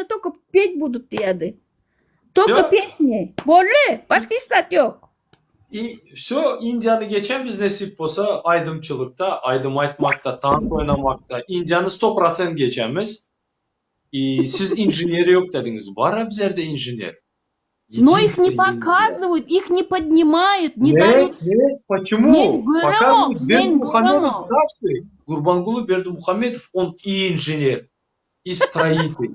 постоянно только петь будут деді. Только Всё. песни. Более, başka işler yok. Все, Индияны geçemiz nasip olsa aydımçılıkta, aydım aytmakta, tank oynamakta. Indiyanı 100% geçemiz. Siz injineri yok dediniz. Var bizlerde injiner. Но их не Единственный инженер. показывают, их не поднимают, не Нет, дают. нет, Мен почему? göremem, Показывают, men Бердымухамедов göremem. старший. Гурбангулы Бердымухамедов, он и инженер, и строитель.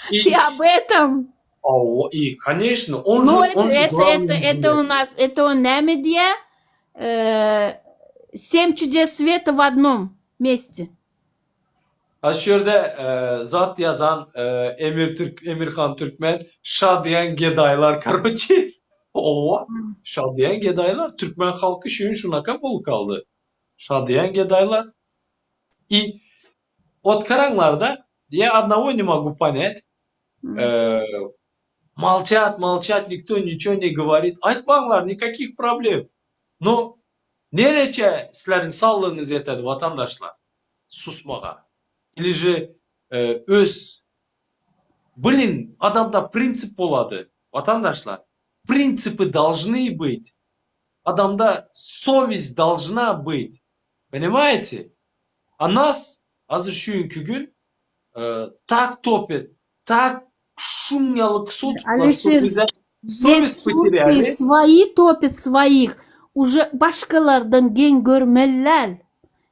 Ты об этом? И, конечно, он Ну, же главный это у инженер. нас, это он Немедия, 7 чудес света в одном месте. Aşırıda zat yazan Emirhan Türkmen, Şadiyen Gedaylar karoçi. O Şadiyen Gedaylar Türkmen halkı şuna kapıl kaldı. Şadiyen Gedaylar. И от караңларда я одного не могу понять. Молчат, никто ничего не говорит. Айтпаңлар, никаких проблем. Но нерече силердин саллığınız yetedi vatandaşlar susmağa. Или же блин, адамда принцип болады, vatandaşlar. Принципы должны быть. Адамда совесть должна быть. Понимаете? А нас, azıcık gün так топят, так шумнялык соткалар, что Алишер, bize здесь совесть в Турции потеряли. свои топят своих. Уже başkalardan gen görmeliler.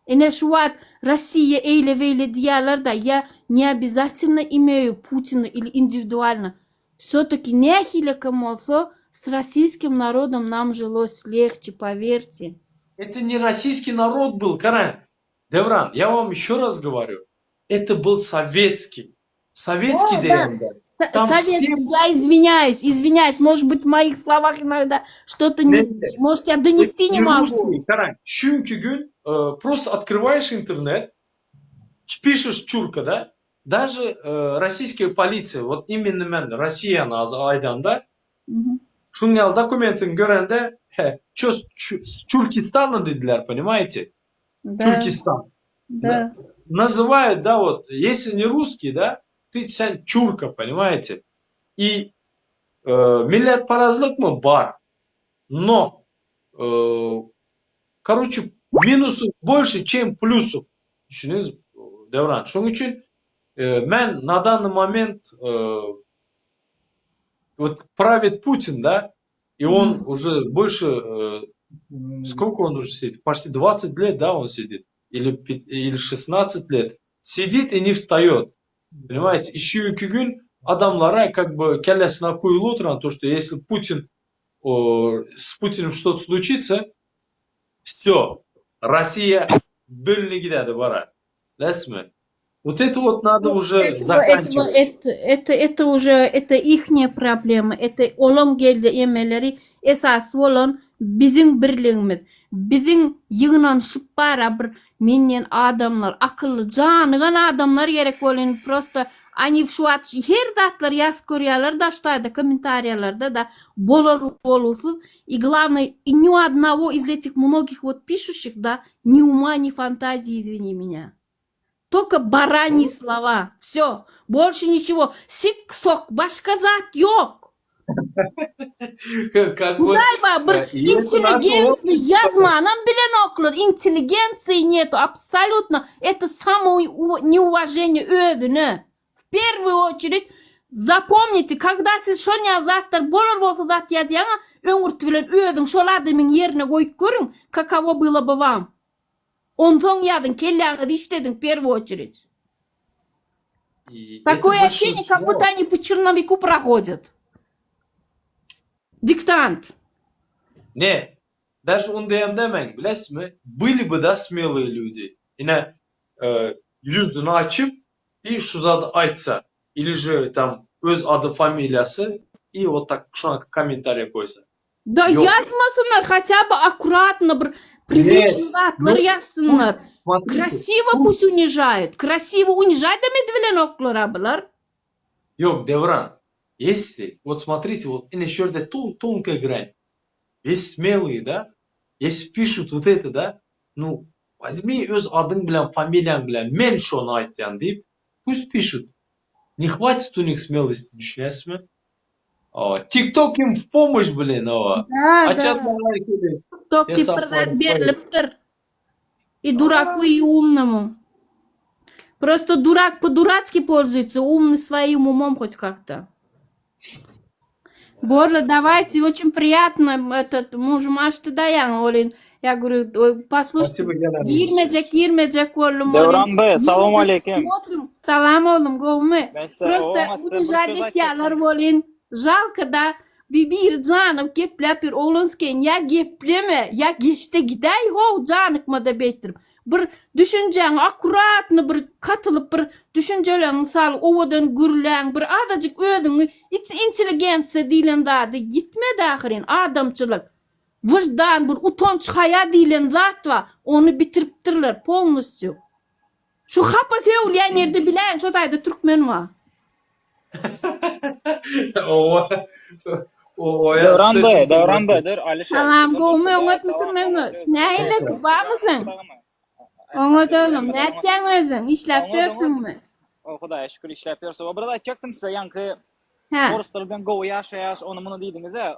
Ene şu var Россия эйле вейле diyorlar da я не обязательно имею Путина или индивидуально. Все-таки нехило кому с российским народом нам жилось легче, поверьте. Это не российский народ был, Карен. Девран, я вам еще раз говорю. Это был советский. Советский ДНР. Советский, я извиняюсь, может быть в моих словах иногда что-то не... Может я донести не могу. Карен, çünkü gün просто открываешь интернет, пишешь чурка, да? Даже российская полиция, вот именно мен Россияны айданда, шунял документин görende, Чуркистан'ı dediler, понимаете? Да. Туркестан. Да. Называют, да, вот, если не русский, да, ты сен чурка, понимаете? И милләтпаразлык мы бар. Но, короче, минусов больше, чем плюсов. Düşünüyorsunuz, Devran. Şunun için мен на данный момент вот правит Путин, да, и он уже больше, сколько он уже сидит? Почти 20 лет, да, он сидит. Или 16 лет. Сидит и не встает. Понимаете? Еще iki gün adamlara как бы kellesine koyulu oturan то, что если с Путиным что-то случится, все, Россия бөліне гидеді бара. Білесіз? Вот это вот надо уже заканчивать. Это уже, это ихняя проблема. Это олам geldi emeleri esası olan bizim birliğimiz. Bizim yığınlanışıp bara bir menden adamlar, akıllı, canıgan adamlar gerek olan просто они в шуат her datlar yaz koruyorlar da şurada комментарияларда да болусuz. И главное, ни у одного из этих многих вот пишущих, да, ни ума, ни фантазии, извини меня. Только бараньи слова. Все. Больше ничего. Сик-сок. Başka zat yok. Кудайба bir интеллигентный yazmanın bilen okulur. Интеллигенции нету. Абсолютно. Это самоунеуважение özüne. В первую очередь запомните, когда siz şonya zatlar bolor bolsa zat yazıyana öңүртү bilen özüň şol adamyň yerine koyup görüň, каково было бы вам. Он сон ядын, келлянды işledin в первую очередь. Такое ощущение, как будто они по черновику проходят. Диктант. Не, даже он demeyin, bilesiniz mi? Были бы, да, смелые люди. Yine yüzünü açıp и şu zadı айтса. Или же там öz adı, фамилиясы и вот так şuna комментарий koysa. Да yazmasınlar, хотя бы аккуратно, прилично atları yazsınlar. Красиво пусть унижают. Красиво унижать, да медвелен околар абылар. Yok Devran. Если, вот смотрите, вот еще тонкая грань. Есть смелые, да? Если пишут вот это, да? Ну, возьми öz adın bilen, фамилияң bilen, мен şonu aytyan deyip, пусть пишут. Не хватит у них смелости, düşünесizmi? TikTok им в помощь, блин, Да, Açarlar да. herkese Ток hesapları koyup. beriliptir. И дураку, и умному. Просто дурак по-дурацки пользуется, умный своим умом хоть как-то. Борла, давайте, очень приятно, этот муж Машты Даян, Олин. Я говорю, ой, послушайте, Спасибо, Гена. girmeyecek, oğlum, Devran Bey, Olin. salam Yine de aleyküm. смотрим, салам, oğlum, govme. Ben size Просто o maçta bir унижать söz ettiler, açacaktım. Olin. Жалко da bir canım geplep oğlunsken ya gepleme ya geçte giday ho canıkma da beytirim. Bir düşüncen akuratını bir katılıp bir düşünceler misal ovadan gürlen bir adacık ödünü intelligensiya dilen dadı gitme dahirin adamçılık. Vicdan bir utanç haya dilen latva onu bitiriptirler polnusyu. Şu hapa feulyan yerde bilen şu dayda Türkmen var. Devran Bey, dur Alişer. Salam govme ongat bitirmeniz. Neyle var mısın? Ongat oğlum ne edeceksin özün? İşlep dörsün mü? O Xudoya şükür işlep yapıyorsa. O burada açacaktım size yankı Ha. Oruslardan Go yaşayas onu bunu dediniz ya.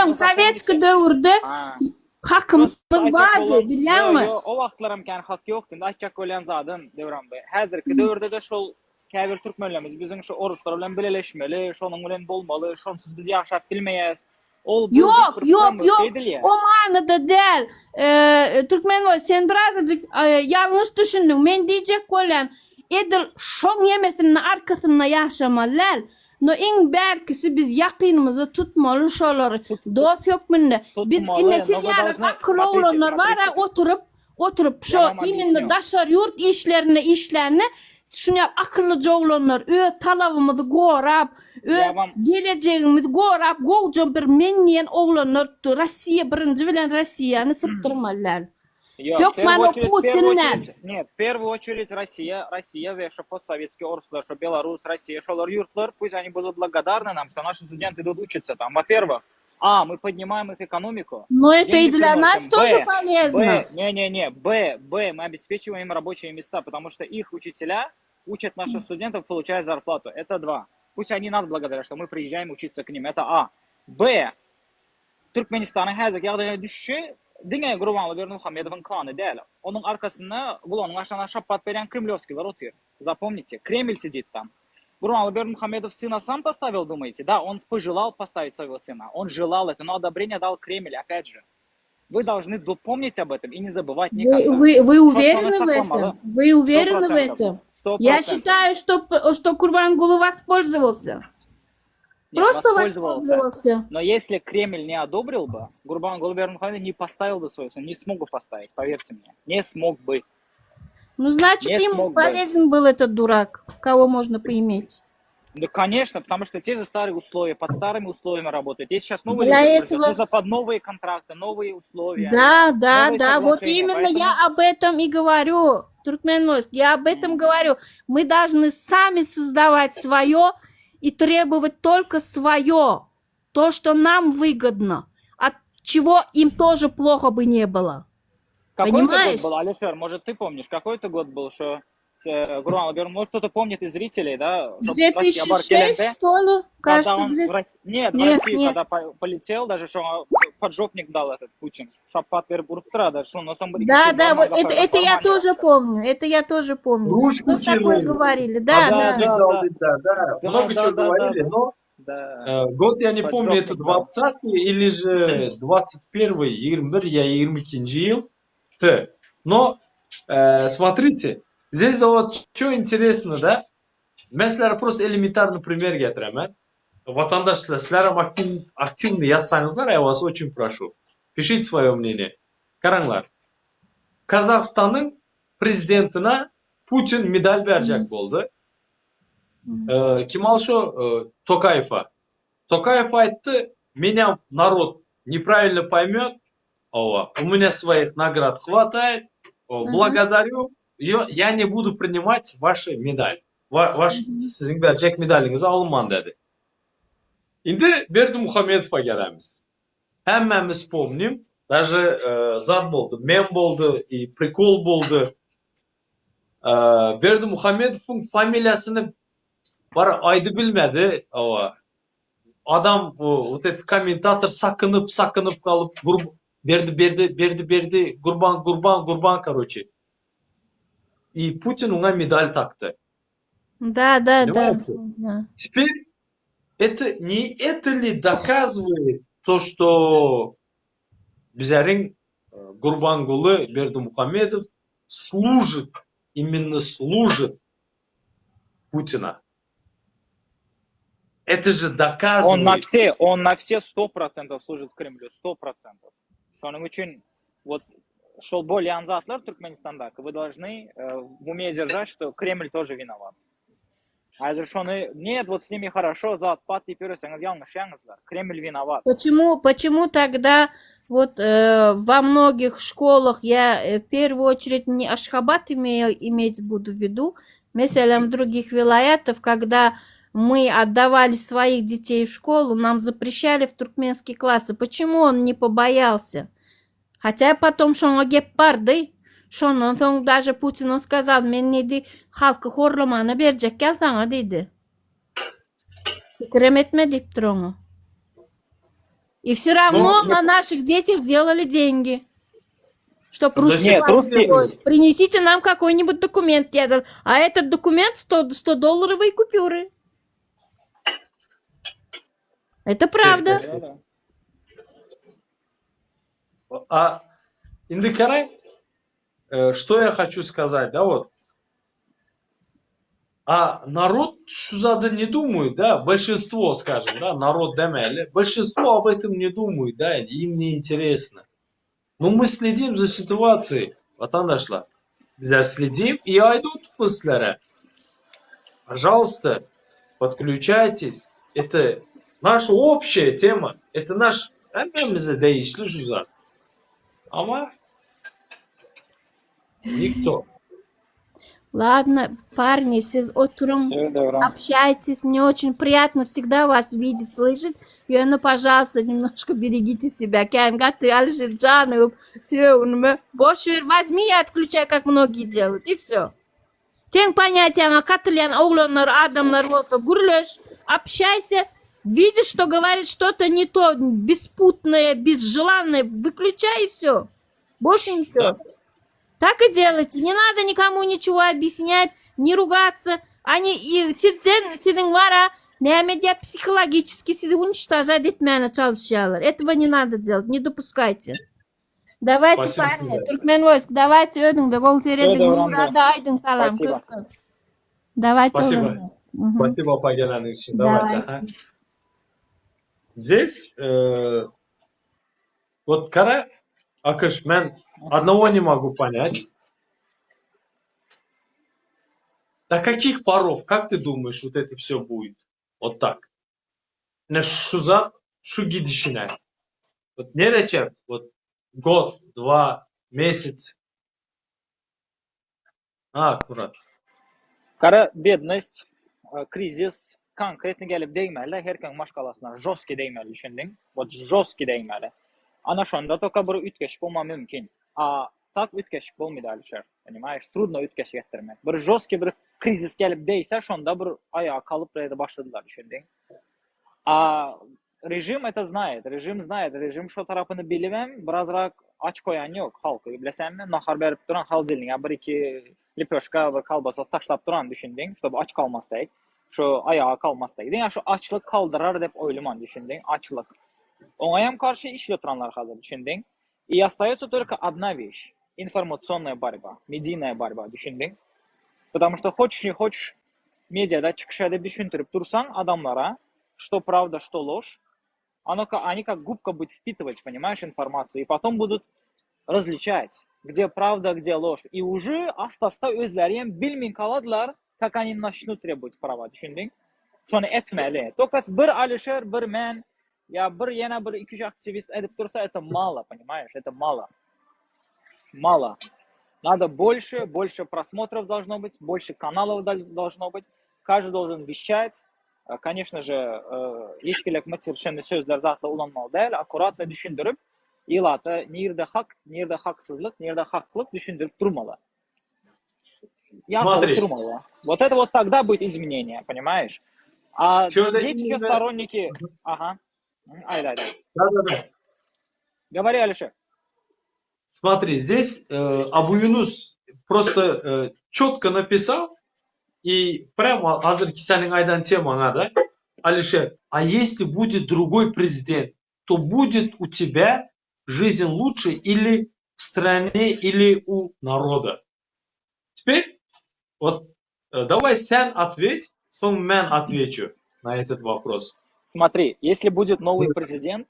Ön Sovetski dövrde Ha. hakkımız vardı bilen mi? O vaxtlar imkan hak yoktu. Açacak olan zaten Devran Bey. Hazırki dövrde de şol Kəbir Türkmenlerimiz bizim şu Oruslar bilen birleşmeli, şonun bilen bolmalı, şonsuz biz yaşap bilmeyiz. Yok. O manada değil. Türkmen sen birazcık yanlış düşündün. Ben diyecek olan edil şon yemesinin arkasında yaşamalılar. No en berkisi biz yakınımızı tutmalı şoları. Dost yok mende. Biz nesil yarın akıllı olanlar var ha oturup şu iminle daşar yurt işlerini şunu yap akıllıca olanlar talavımızı gorap geleceğimiz gorap goğcan bir menyen olanlar Россия birinci bilen Россияны sıptırmalılar. Yok bana Putinler. Нет, в первую очередь Россия ve şu постсоветский Орслар, что Беларусь, Россия, шолар юртлар, пусть они будут благодарны нам, что наши студенты идут учиться там. Во-первых, мы поднимаем их экономику. Но это и для нас тоже полезно. Мы обеспечиваем им рабочие места, потому что их учителя учат наших студентов, получая зарплату. Это два. Пусть они нас благодарят, что мы приезжаем учиться к ним. Это А. Б. Türkmenistan'ın hazır yağdığına düşüşü Dünya Gurbanlı Berdimuhamedov'un klanı değil. Onun arkasında Gulon'un aşağına şappat veren Кремлевскийler oturuyor. Запомните, Кремль сидит там. Гурбанғали Бердімұхамедов сына сам поставил, думаете? Да, он пожелал поставить своего сына. Он желал это, но одобрение дал Кремль, опять же. Вы должны помнить об этом и не забывать никогда. Вы уверены в этом? Вы уверены в этом? 100%. Я считаю, что Курбангулы воспользовался. Просто воспользовался. Но если Кремль не одобрил бы, Гурбангулы Бердімұхамедов не поставил бы свой сын, не смог бы поставить, поверьте мне. Не смог бы. Ну, значит, им полезен был этот дурак, кого можно поиметь. Да, конечно, потому что те же старые условия, под старыми условиями работают. Есть сейчас новые люди, нужно под новые контракты, новые условия. Да, вот именно я об этом и говорю, Туркменойск, я об этом говорю. Мы должны сами создавать свое и требовать только свое, то, что нам выгодно, от чего им тоже плохо бы не было. Какой-то год был, Алишер, может, ты помнишь, какой-то год был, что может, кто-то помнит из зрителей, да? 2006, что ли? Кажется, Нет, в России когда полетел, даже что поджопник дал этот Путин. Шапат Вербуртра, даже что на самом деле... Да, вот это я тоже помню, Ручку что такое говорили, да. Много чего говорили, но год я не помню, это 20-й или же 21-й, 21 я 22 yıl. Но смотрите, здесь вот что интересно, да? Mesela просто элементарный пример getiremen. Vatandaşlar, sizler активно yazsanızlar, я вас очень прошу. Пишите свое мнение. Karanglar. Kazakhstan'ın prezidentine Putin medal verecek oldu. Kim alşo? Tokayev'a. Токаев айтты, меня народ неправильно поймет, у меня своих наград хватает, благодарю, я не буду принимать ваши медаль. Sizin verecek medalinizi alman dedi. Şimdi Berdimuhamedov'a gelemiz. Hemmemiz помним, даже zat oldu, mem oldu, prikol oldu. Berdimuhamedov'un familiyasını Var aydı bilmedi. Adam вот этот комментатор sakınıp kalıp berdi kurban короче. И Путин ona медаль taktı. Да. Понимаете? Да. Теперь не это ли доказывает то, что Бизарин Гурбангулы Бердымухамедов именно служит Путина. Это же доказывает. Он на все 100% служит Кремлю, 100%. Шоның üçün вот шел более анзатлар Туркменистанда, вы должны в уме держать, что Кремль тоже виноват. А шоны нет, вот с ними хорошо, за отпад и Кремль виноват. Почему тогда вот во многих школах я в первую очередь не Ашхабад иметь буду в виду, mesela в других вилаятов, когда мы отдавали своих детей в школу, нам запрещали в туркменские классы. Почему он не побоялся? Хотя потом шоңа кеп барды. Шондан соң даже Путин он сказал, мен неди халкы хорламаны берjek kel саңа дейді. Фикрем этме деп тұр оңа. И все равно на наших детях делали деньги. Чтоб русский класс строить. Принесите нам какой-нибудь документ. А этот документ $100 купюры. Это правда. А Индикарай, что я хочу сказать, да, вот. А народ что-то не думает, да, большинство, скажем, да, народ демели, большинство об этом не думает, да, им не интересно. Но мы следим за ситуацией, vatandaşlar. Bizler следим и айдут мыслere. Пожалуйста, подключайтесь. Это наша общая тема. Это наш эмемиze değişli cüzdan. Ama никто. Ладно, парни, сиз oturun, общайтесь. Мне очень приятно всегда вас видеть, слышать. И, ну, пожалуйста, немножко берегите себя. Каймгаты, Алжирджанов, все, бош ver, возьми и отключай, как многие делают, и все. Тең понятияңа катылyan оғланлар, адамлар болса, гүрлөш, общайся, видишь, что говорит что-то не то, беспутное, безжеланное, выключай и все. Больше ничего. Так и делайте. Не надо никому ничего объяснять, не ругаться. Они и сиден вара, немедя психологически сиден уничтожать этмяна çalışıyorlar. Этого не надо делать, не допускайте. Давайте, Спасибо, парни, Сида. Туркменвойск, давайте ödün, гол середин, Мурада Айдын, салам. Спасибо. Давайте. Спасибо. Спасибо, Пагелян, давайте. Ага. Здесь, вот, Кара, Акыш, мен одного не могу понять. До каких паров, как ты думаешь, вот это все будет? Вот так. Не шуза, шу гидишина. Вот не речет, вот год, 2 месяца. Аккурат. Кара бедность, кризис конкретно gelip değmeli, herkes maşkalasına жесткий değmeli düşündün. Вот жесткий değmeli. Ana şunda toka bir ütkeşik olma mümkün. A tak ütkeşik olmaydı Alişer. Понимаешь, трудно ütkeşik ettirmek. Bir жесткий bir kriz gelip değse şunda bir ayağa kalıp buraya başladılar düşündün. A rejim это знает. Rejim şu tarafını bilmem, birazrak aç koyan yok halkı. Bilesem mi? Nahar berip duran haldiline bir iki lipoşka bir kalbasa taşlap duran düşündün. Чтобы aç kalmasaydı. Şu ayağa kalmasaydı. Yani şu açlık kaldırır dep oylaman düşündün. Açlık. Онаям карşı işle oturanlar hazır düşündün. И остается только одна вещь. Информационная борьба. Медийная борьба düşündün. Потому что хочешь не хочешь медиада çıkış edip düşündürüp dursan adamlara, что правда, что ложь, они как губка будут впитывать, понимаешь, информацию. И потом будут различать, где правда, где ложь. И уже астasta özleriyem bilmin kaladılar, как они начнут требовать права. Düşündün. Şunu etmeli. Только bir Alişer, bir men, ya bir yana bir 2-3 aktivist edip dursa это мало, понимаешь? Это мало. Мало. Надо больше просмотров должно быть, больше каналов должно быть. Каждый должен вещать. Конечно же, ешкілік совершенно сөздер zatla ulanmalı değil. Akkuratla düşündürüp, ilata nerede hak, nerede haksızlık, nerede haklılık düşündürüp durmalı. Смотри, Вот это вот тогда будет изменение, понимаешь? А şöyle есть еще именно... сторонники... Ага. Ай. Да-да-да. Говори, Алишер. Смотри, здесь Абу Юнус просто четко написал, и прямо hazır ki senin aydan темана, да, Алишер, а если будет другой президент, то будет у тебя жизнь лучше или в стране, или у народа. Теперь, вот давай сен ответь, сон мен отвечу на этот вопрос. Смотри, если будет новый президент,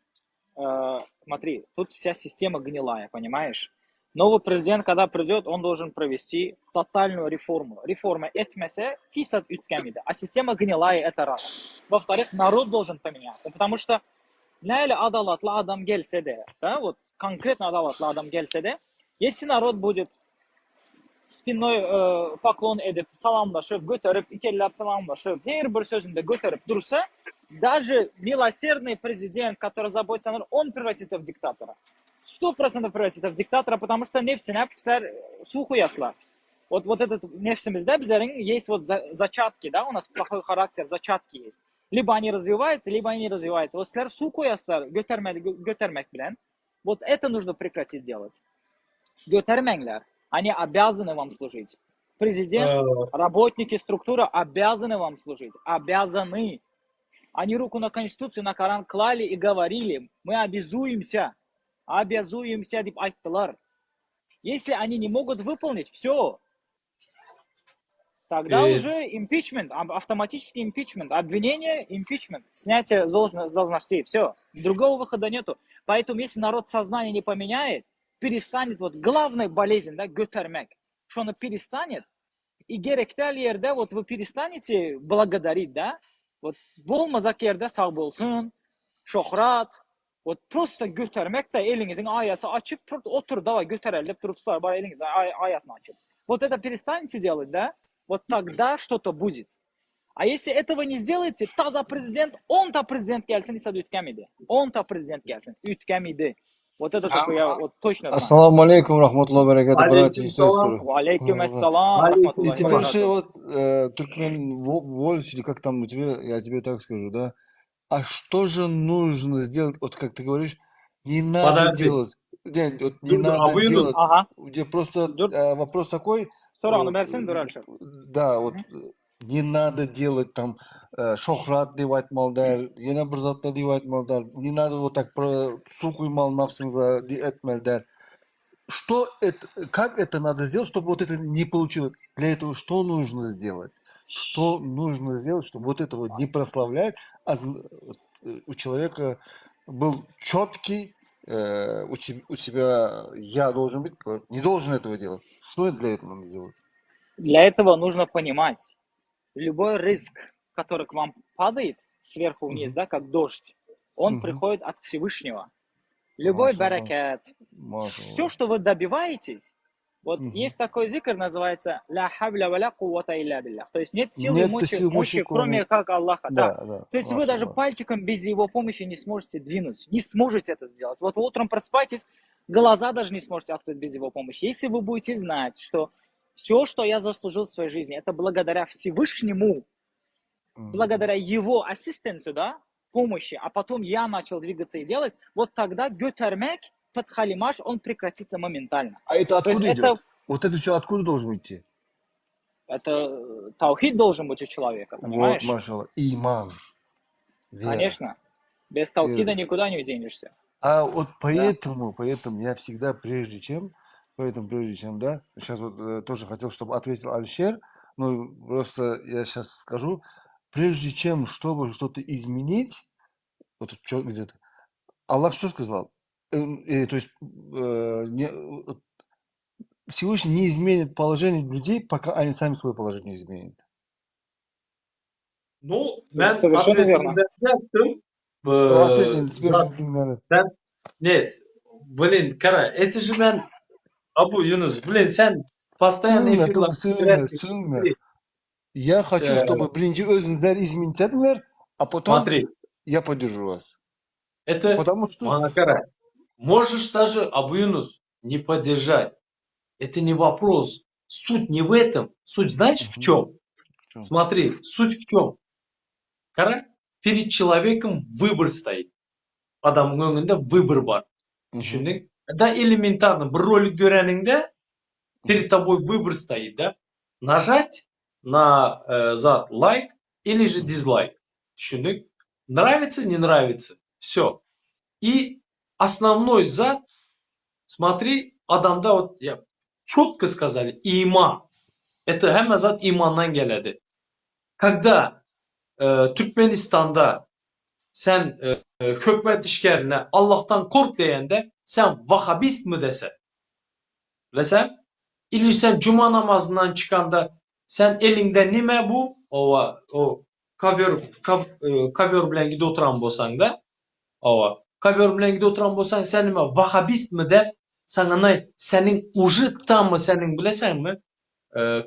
смотри, тут вся система гнилая, понимаешь? Новый президент, когда придет, он должен провести тотальную реформу. Реформа etmese hisat ütkemide. А система гнилая, это раз. Во-вторых, народ должен поменяться, потому что Nail adalatlı adam gelse de, да, вот конкретно adalatlı adam gelse de, если народ будет spinnoy поклон edip, salamlaşıp, götürüp, ikellap salamlaşıp, her bir sözünde götürüp dursa, даже милосердный президент, который заботится о народе, он превратится в диктатора. 100% превратится в диктатора, потому что nefsine суху ясла. Вот этот nefsimizde bizlerin есть вот зачатки, да, у нас плохой характер, зачатки есть. Либо они развиваются, либо они не развиваются. Вот sizler su koyaslar götürmek bilen, вот это нужно прекратить делать. Götürmenler. Они обязаны вам служить. Президент, работники, структура обязаны вам служить. Обязаны. Они руку на Конституцию, на Коран клали и говорили, мы обязуемся деп айттылар. Если они не могут выполнить, все. Тогда уже импичмент, автоматический импичмент, обвинение, импичмент, снятие должностей, все. Другого выхода нету. Поэтому если народ сознание не поменяет, перестанет, вот главная болезнь, да, götürmek, что оно перестанет, и gerekli yerde вот вы перестанете благодарить, да, вот болмazak yerde sağ bolsun, şöhret, вот просто götürmek de elinizin ayası açıp otur, давай götürelim deyip durupsar, bari elinizin ayasını açıp. Вот это перестанете делать, да, вот тогда что-то будет. А если этого не сделаете, таза президент, он-то президент gelsin, ise ütkemidi. Он-то президент gelsin, ütkemidi. Вот это только я вот точно знаю. Ассаламу алейкум, рахматуллахи баракату, братья и Алейкум сестры. Алейкум ассалам, И рахматуллахи теперь баракату. еще вот Туркмен Вольс, или как там у тебя, я тебе так скажу, да? А что же нужно сделать, вот как ты говоришь, не надо Подожди. делать, нет, вот не Dur, надо Абу Юнус. делать, Ага. где просто Dur. вопрос такой, Sonra onu versin, dur Alişer. да, вот не надо делать там шохрат деп айтмалдар, yana bir zatlar деп айтмалдар, не надо вот так про суку и малнавсыңға айтмалдар. Что это, как это надо сделать, чтобы вот это не получилось? Для этого что нужно сделать? Что нужно сделать, чтобы вот этого не прославлять, а у человека был четкий, у себя я должен быть, не должен этого делать. Что для этого надо делать? Для этого нужно понимать, любой риск, который к вам падает сверху вниз, да, как дождь, он приходит от Всевышнего. Любой баракат, все, что вы добиваетесь, вот есть такой зикр, называется «Ля хавля ва ля куввата илля биллях». То есть нет силы и мощи, кроме как Аллаха. Да. То есть вы даже пальчиком без его помощи не сможете двинуть, не сможете это сделать. Вот вы утром просыпаетесь, глаза даже не сможете открыть без его помощи. Если вы будете знать, что все, что я заслужил в своей жизни, это благодаря Всевышнему, благодаря его ассистенцию, да, помощи, а потом я начал двигаться и делать, вот тогда götürmek, подхалимаш, он прекратится моментально. А это откуда идет? Это, вот это все откуда должно идти? это таухид должен быть у человека, понимаешь? Вот, машалла, иман. Вера. Конечно. Без таухида никуда не денешься. А вот поэтому я всегда, прежде чем, да, сейчас вот тоже хотел, чтобы ответил Алишер, но просто я сейчас скажу, прежде чем, чтобы что-то изменить, вот что где-то, Аллах что сказал? То есть Всевышний не изменит положение людей, пока они сами свое положение не изменят. Ну, ben Совершенно верно. Ответим, теперь же dinle. Нет, блин, Кара, это же ben Абу Юнус, блин, sen постоянно Сильно. Я хочу, чтобы birinci özünüzler изменить этler, а потом Смотри, я поддержу вас. это Потому что Манакара. Можешь даже Абу Юнус не поддержать. Это не вопрос. суть не в этом. Суть знаешь в чем? чем? Смотри, суть в чем? Кара, перед человеком выбор стоит. Адамның önünde выбор бар. Düşündün? Да, элементарно. Bir rolü göreninde перед тобой выбор стоит, да? Нажать на зад лайк или же дизлайк. Düşündün? Нравится, не нравится. Все. И основной зад, смотри, адамда вот я четко сказали, иман. Это hem zat imandan geledi. Когда Türkmenistan'da sen hükmet işlerine Allah'tan kork deyende sen Vahabist mi desen? Desem? İlle sen cuma namazından çıkanda sen elinde nime bu? O kavyor bilen gide oturan bolsan da kavyor bilen gide oturan bolsan sen nime Vahabist mi der? Sana ne? Senin ucu tam mı senin bilesen mi?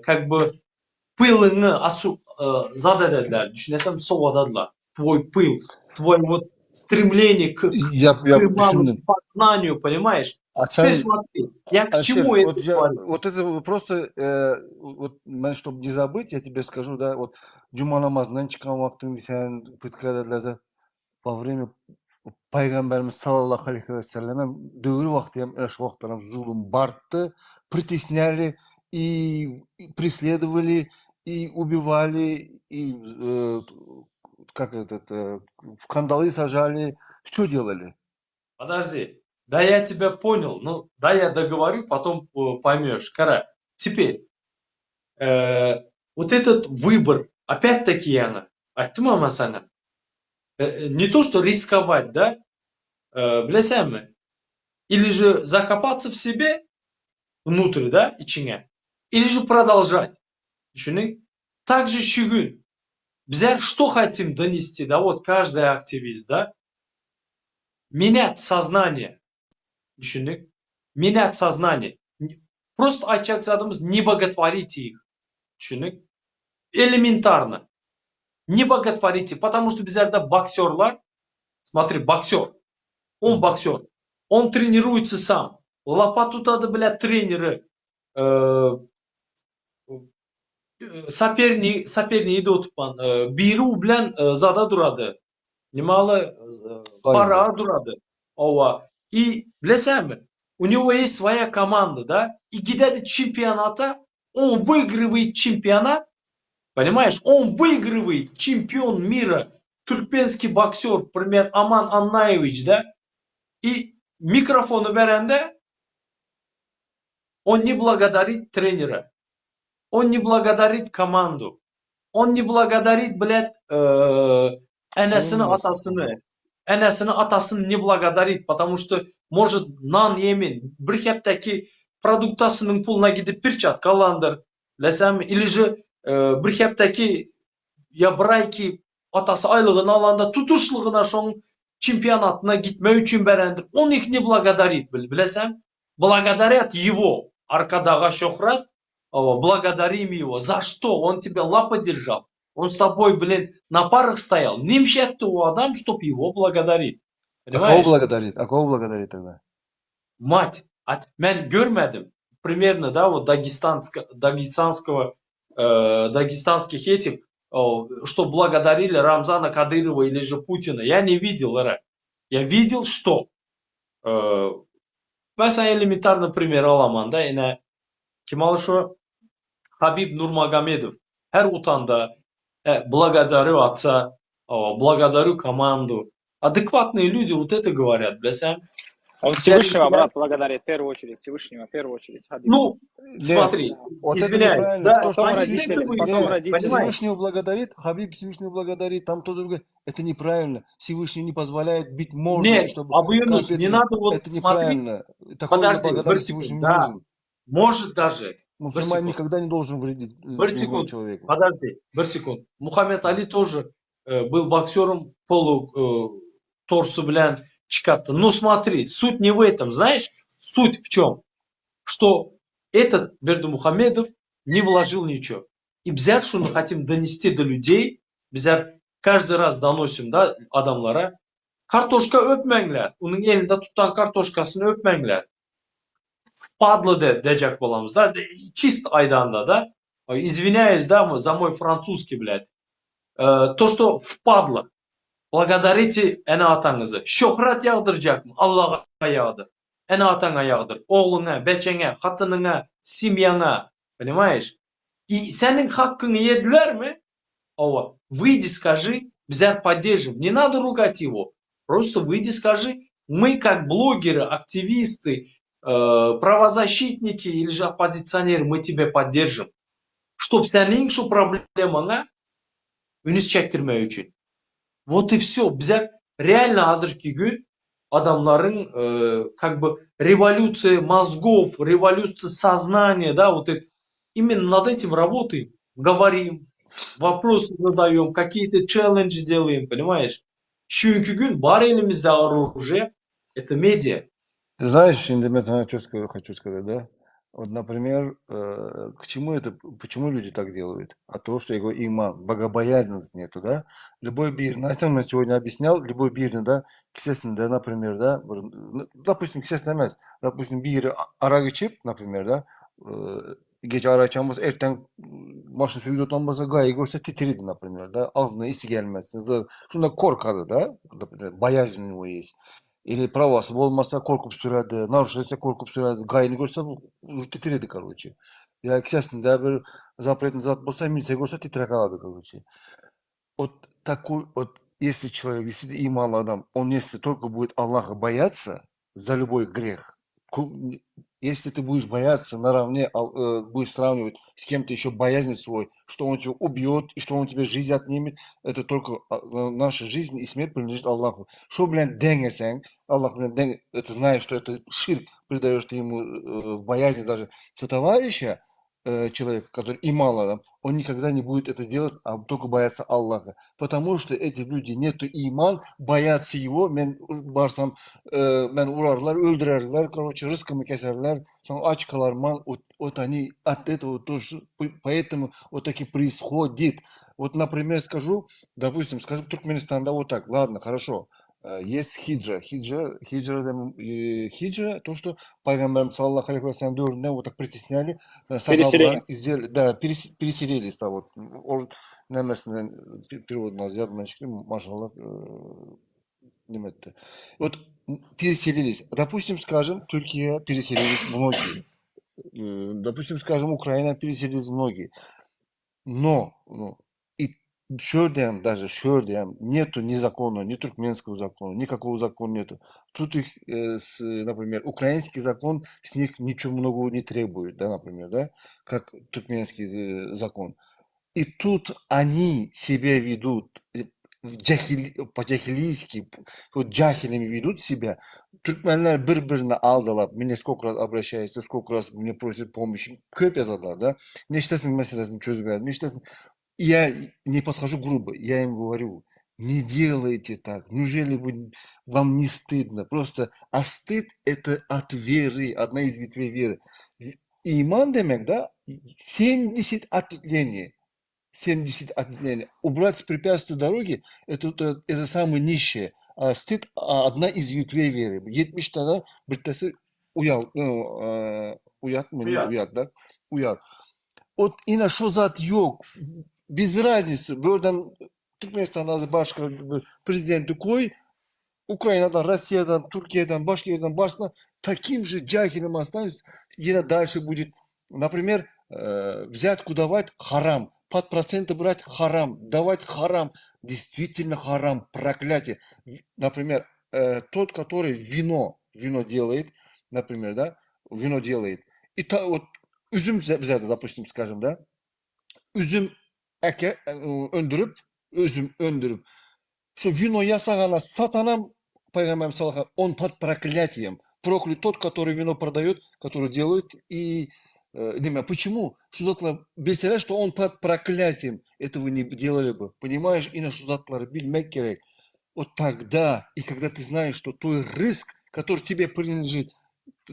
Как бы пылыңы зад ederler. Düşünesem soğudadılar. Твой пыл, твой вот стремление к Yap düşündüm. познанию, понимаешь? А Теперь sen смотри, я к Альшер, чему это говорю? вот это просто, вот, чтобы не забыть, я тебе скажу, да, вот Cuma namazından çıkan vaktinde sen pıtkadalarda во время Пайғамбарымыз саллаллаху алейхи ва саллям дәуір вақты şu вақтарам зулум бартты, притесняли и преследовали, и убивали, и как в кандалы сажали, все делали. Подожди. Да я тебя понял. Ну, да я договорю, потом поймешь. Кара, теперь, вот этот выбор, опять-таки, Яна, айттым ama sana. Не то, что рисковать, да? Білесен mi? Или же закопаться в себе, внутрь, да, içine. Или же продолжать. Düşünün. Также шүгін. Bizler что хотим донести, да, вот каждый активист, да? Менять сознание. Düşünün. Менять сознание. Просто айтacak задымыз не боготворите их. Düşünün. Элементарно. Не боготворите, потому что bizlerde боксерлар, смотри, боксер, он боксер, он тренируется сам. Лопату тогда, блядь, тренеры, соперниği de otupan, biru bilen zada duradı. Немало пара дурады. И білесің, у него есть своя команда, да? И гидает чемпионата, он выигрывает чемпионат, понимаешь? Он выигрывает чемпион мира, туркменский боксер, например, Аман Аннаевич, да? И микрофону беренде, он не благодарит тренера, он не благодарит команду, он не благодарит, блядь, Энесini atasını не благодарит, потому что может нан yemin bir hepteki продуктасының puluna gidip bir çat kalandır. Lesem или же bir hepteki ya brayki atası aylığını alanda tutuşluğuna şon чемпионатına gitme üçün berendir. Он их не благодарит, bilesem. Благодарят его. Arkadağa şöhret. Благодарим его. За что? Он тебя лапы держал. Он с тобой, блин, на парах стоял. Нимшетті у адам, чтоб его благодарить. А кого благодарит тогда? Мать. Мен görmedim. Примерно, да, вот дагестанских этих, что благодарили Рамзана Кадырова или же Путина. Я не видел, Я видел, что mesela элементарный пример аламан, да, yine kim alışıyor? Habib Nurmagomedov. Her utanda благодарю отца, благодарю команду. Адекватные люди вот это говорят, блядь. Он Всевышнего, брат, благодарит в первую очередь. Всевышнего в первую очередь. Ну, смотри, вот извиняюсь. Да, потом родители. Всевышнего благодарит, Хабиб Всевышнего благодарит, там то другое. Это неправильно. Всевышний не позволяет бить можно. Нет, чтобы не надо вот это смотреть. неправильно. Подожди, Всевышнему не нужен. Может даже. Мусульманин никогда не должен вредить человеку. Подожди, bir секунд. Мухаммед Али тоже был боксером, торсу bilen çıkarttı. Ну смотри, суть не в этом, знаешь? Суть в чем? Что этот Бердымухамедов не вложил ничего. И bizler şunu хотим донести до людей, bizler каждый раз доносим, да, adamlara. Kartoşka öpmengler. Onun elinde tutan kartoşkasını öpmengler. впадло дежак боламыз да, чист айданда да. Извиняюсь, да, за мой французский, блядь. То, что впадло. Благодарите әне атаңызы. Шөһрәт яғдырacak mı? Allah'a yağdır. Әне атаңа яғдыр. Oğluna, бәчеңе, қатыныңа, семьяңа. Понимаешь? И senin hakkını yediler mi? Ова, выйди, скажи, взять поддержим. Не надо ругать его. Просто выйди, скажи, мы как блогеры, активисты, правозащитники или же оппозиционеры, мы тебя поддержим. Чтоб senin şu проблемаңа үніз çektirmeye için. Вот и все. Взять реально азырки gün адамларын как бы революция мозгов, революция сознания, да, вот это. Именно над этим работаем, говорим, вопросы задаем, какие-то челленджи делаем, понимаешь? Çünkü gün бар elimizde оружие, это медиа. Ты знаешь, şimdi mesela что хочу сказать, да? Вот, например, к чему это, почему люди так делают? От того, что его иман, богобоязненности нету, да? Любой бир, знаете, я сегодня объяснял, любой бир, да, естественно, да, например, да, допустим, естественно, допустим, бир ара içip, например, да, gece ara içen olsa, erten maşın sürücü olmasa gayı görse titriydi, например, да, ağzına isi gelmezsin, şunda korkadı da, боязнь у него есть. Или правасы болмаса korkup sürerdi, narушился korkup sürerdi, gayını görse titredi, короче. Ya кесесінде да bir запретный зат болса, милиция görse titre kalады, короче. Вот такой, вот если человек действительно иманный адам, он если только будет Аллаха бояться за любой грех, если ты будешь бояться наравне, будешь сравнивать с кем-то еще боязнь свой, что он тебя убьет и что он тебе жизнь отнимет, это только наша жизнь и смерть принадлежит Аллаху. Что, блин, денгесен, Аллах, блин, это знаешь, что это ширк, придаешь ты ему в боязни даже сотоварища, человека, который иман, он никогда не будет это делать, а только бояться Аллаха. Потому что эти люди нету иман, боятся его, мен барсам, мен урарlar, öldürerler, короче, рызкımı keserler, sonra aç kalarman, вот они от этого тоже, поэтому вот таки происходит. Вот, например, скажу, допустим, скажем, Туркменистанда вот так, ладно, хорошо, есть хиджа, то, что Пайгамбарым саллаху алейхи вассалям дövründe вот так притесняли, Переселение. сахабалар сделали, да, переселились, да, вот, немесінен переводын аз ядыман шықпеймін, машаллах, неметті. Вот переселились, допустим, скажем, Туркия переселились многие, допустим, скажем, Украина переселились многие, но и шörдем, даже шörдем, нету ни закона, ни туркменского закона, никакого закона нету. Тут их, например, украинский закон с них ничего многого не требует, да, например, да, как туркменский закон. И тут они себя ведут по-джахилийски, вот джахилями ведут себя. Türkmenler birbirine aldılar. Мне сколько раз обращаются, сколько раз мне просят помощи. Köp yazarlar, да. Нечтесinin meselesini çözüver. Нечтесин. Я не подхожу грубо, я им говорю, не делайте так. Неужели вам не стыдно? Просто, а стыд это от веры, одна из ветвей веры. И иман demek, да, 70 ответвлений. 70 ответвлений. Убрать препятствия дороги, это самое низшее. А стыд одна из ветвей веры. 70 tane bir tanesi uyat mı? Uyat. Uyat, да? Uyat. Вот yine şu zat yok. Без разницы. Buradan Türkmenistan'da başka bir президенті koy. Украинадан, Россиядан, Türkiye'den, başka yerden başına таким же джахилем останется. Yine дальше будет. Например, взятку давать харам. Под проценты брать харам. Давать харам. Действительно харам. Проклятие. Например, тот, который вино делает, например, да, вино делает. И вот üzüm взяли, допустим, скажем, да, üzüm öndürüp, şu vino yasağına satanam, Пайгамбар саллаху, он под проклятием. Проклят тот, который вино продает, который делает. И почему? Шузатлар, представляешь, что он под проклятием. Этого не делали бы. Понимаешь, и на шузатлар бильмек керек. Вот тогда, и когда ты знаешь, что твой риск, который тебе принадлежит,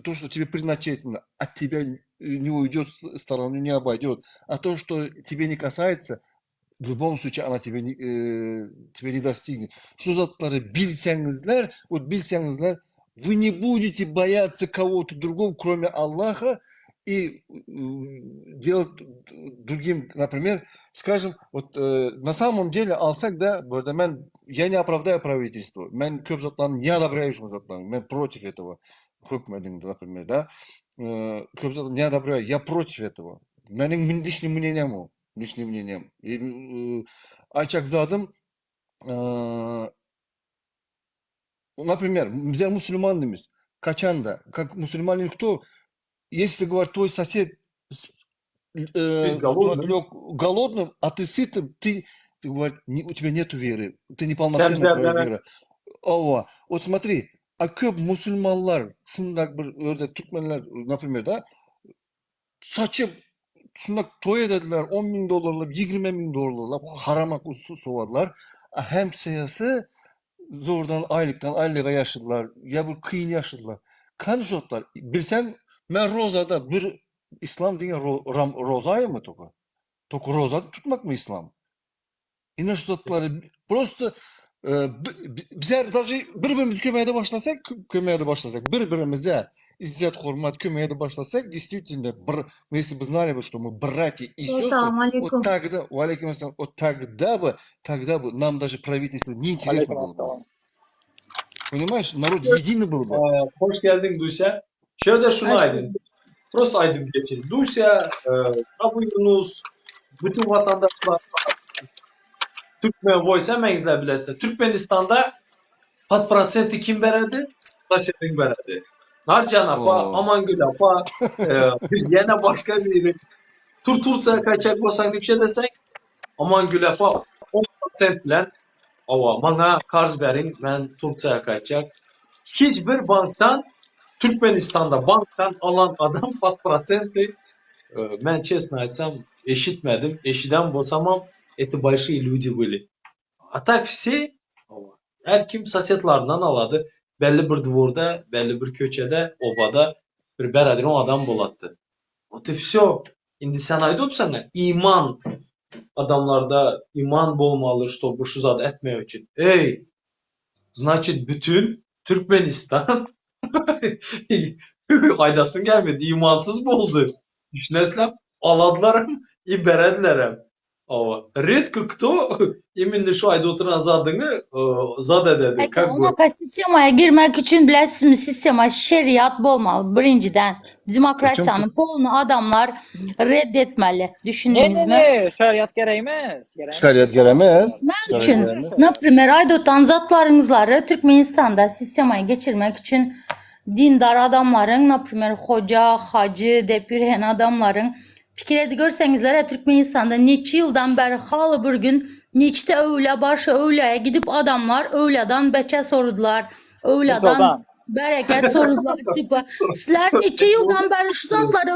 то, что тебе предназначено, от тебя не уйдет сторону, не обойдет. А то, что тебе не касается, в любом случае она тебе не достигнет. Şu zatları bilsеңіздер, вот bilsеңіздер, вы не будете бояться кого-то другого, кроме Аллаха, и делать другим, например, скажем, вот на самом деле алсак, да, burada я не оправдаю правительство, мен көп затларын не одобряю şu затларын, мен против этого, hükmedin, например, да, көп затларын не одобряю, я против этого, менің личным мнением o, личным мнением, и açak zadım, например, мы мусульманами, качанда, как мусульманин кто, если говорит твой сосед Спит голодным. голодным, а ты сытым, ты говорит, у тебя нету веры, ты Sen неполноценная твоя bize вера. Ова, вот смотри, а köp musulmanlar, şundak bir örnek Türkmenler, например, да, saçıp şundak toy dediler, 10 bin dolarlar, 20 bin dolarlar, harama kusu soğadılar. Hem sayısı zordan aylıktan aylığa yaşadılar, ya bu kıyın yaşadılar. Konuşuyorlar. Bilsen, ben rozada bir İslam diye rozayı mı toka? Toka rozada tutmak mı İslam? Yine şu zatları просто bizler даже birbirimizi kömeye de başlasak, birbirimize izzet, hürmet kömeye de başlasak, действительно, если бы знали бы, что мы братья и сестры, Assalamu alaikum. вот тогда бы нам даже правительство неинтересно было бы. Понимаешь, народ единый был бы. Hoş geldin Duysa. Şöyle şunu aydın. Prost aydın geçin. Duysa, Abu Yunus, bütün vatandaşlar Türkmen voysa mengizler bilesiniz. Türkmenistan'da pat procenti kim beredi? Saşedin beredi. Narcan apa, Oo. Amangül apa, yine başka biri. Turçaya kaçak olsak bir şey desek, Amangül apa 10% bilen ava bana karz verin, ben Turçaya kaçak. Hiçbir banktan, Türkmenistan'da banktan alan adam pat procenti, ben честно айтсам, eşitmedim. Eşiden bosamam, это большие люди были. А так все, her kim соседларından aladı. Belli bir dvorda, belli bir köçede, obada bir beraber o adam bulattı. Вот и все. İndi sen aydopsan, iman adamlarda iman bolmalı, чтобы şu zat etmek için. Ey, значит bütün Türkmenistan aydasın gelmedi, imansız boldu. Düşünesem, aladılar hem, iberediler hem. Ama редко кто именно şu ayda oturan zadını zad ededi. Peki, Как бы, ona sistemaya girmek için biləsiniz, sistema şeriat olmalı birinciden. Demokratiyanın polunu adamlar reddetmeli. Ne Düşündünüz ne mü? ne şeriat gereğimiz. Şeriat gelemez. Ben için, например, aydotan zatlarınızları Türkmenistan'da sistemaya geçirmek için dindar adamların, например, hoca, hacı, depürhen adamların fikirleri görsənizlər, Türkmenistan'da neçə yıldan bəri halı bir gün neçə övlə, başı övləyə gidip adamlar övlədən bəkə sorudular, övlədən Sorudan. bərəkət sorudular. Tipa, sizlər neçə yıldan bəri şu zatları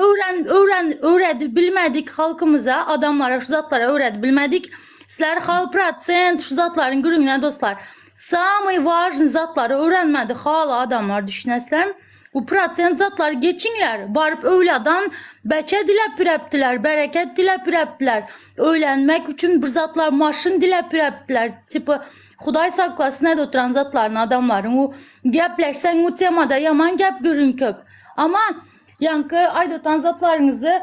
öyrədi bilmədik halkımıza, adamlara şu zatları öyrədi bilmədik. Sizlər hal prosent şu zatların gürünə dostlar. Самый важный zatları öğrenmedi hala adamlar düşünəslər. Bu prosent zatları geçinlər. Barıb öylədən bəkə dilə pirəpdilər, bərəkət dilə pirəpdilər. Öylənmək üçün bir zatlar maşın dilə pirəpdilər. Tipi, Xuday saklasın nədə oturan zatların adamların. O gəpləşsən o temada yaman gəp görün köp. Ama yankı aydotan zatlarınızı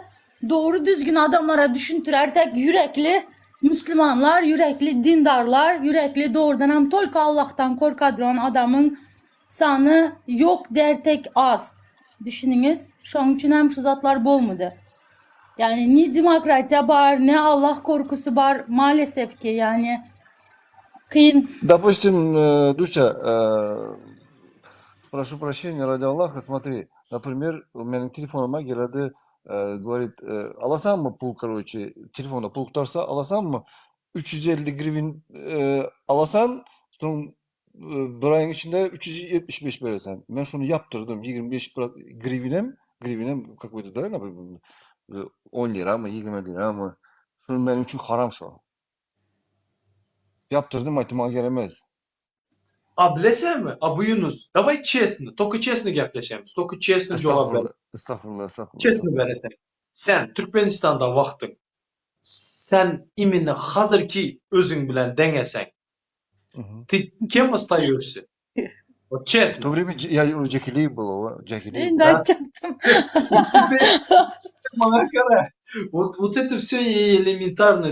doğru düzgün adamlara düşüntürər tek yürekli Müslümanlar, yürekli dindarlar, yürekli doğrudan hem tolka Allah'tan korkadron adamın sanı yok der tek az. Düşününüz, şu an için hem şu zatlar bol mudur? Yani ne demokrasiya var, ne Allah korkusu var maalesef ki yani kıyın. Допустим, Дуся, прошу прощения, ради Аллаха, смотри, например, у меня телефоныма geldi, говорит, alasam mı pul, короче, telefonda pul tutarsa alasam mı 350 grivin alasan, sonra bir ayın içinde 375 verirsen. Ben şunu yaptırdım, 25 grivinem какой-то, да, например, 10 lira mı, 20 lira mı? Sonra benim için haram şu an. Yaptırdım, ihtimal gelemez. a bilesen mi? Abu Yunus, давай честно, только честно gapleşemiz, только честно cevap ver. Estağfurullah. Честно veresen. Sen Türkmenistan'da vaxtın, sen imini hazır ki özün bilen denesen, Hı hı. ты кем остаешься? Вот В то честно. время у Джеки Ли было. Джеки Ли. Ben de açacaktım. Теперь, вот это все элементарно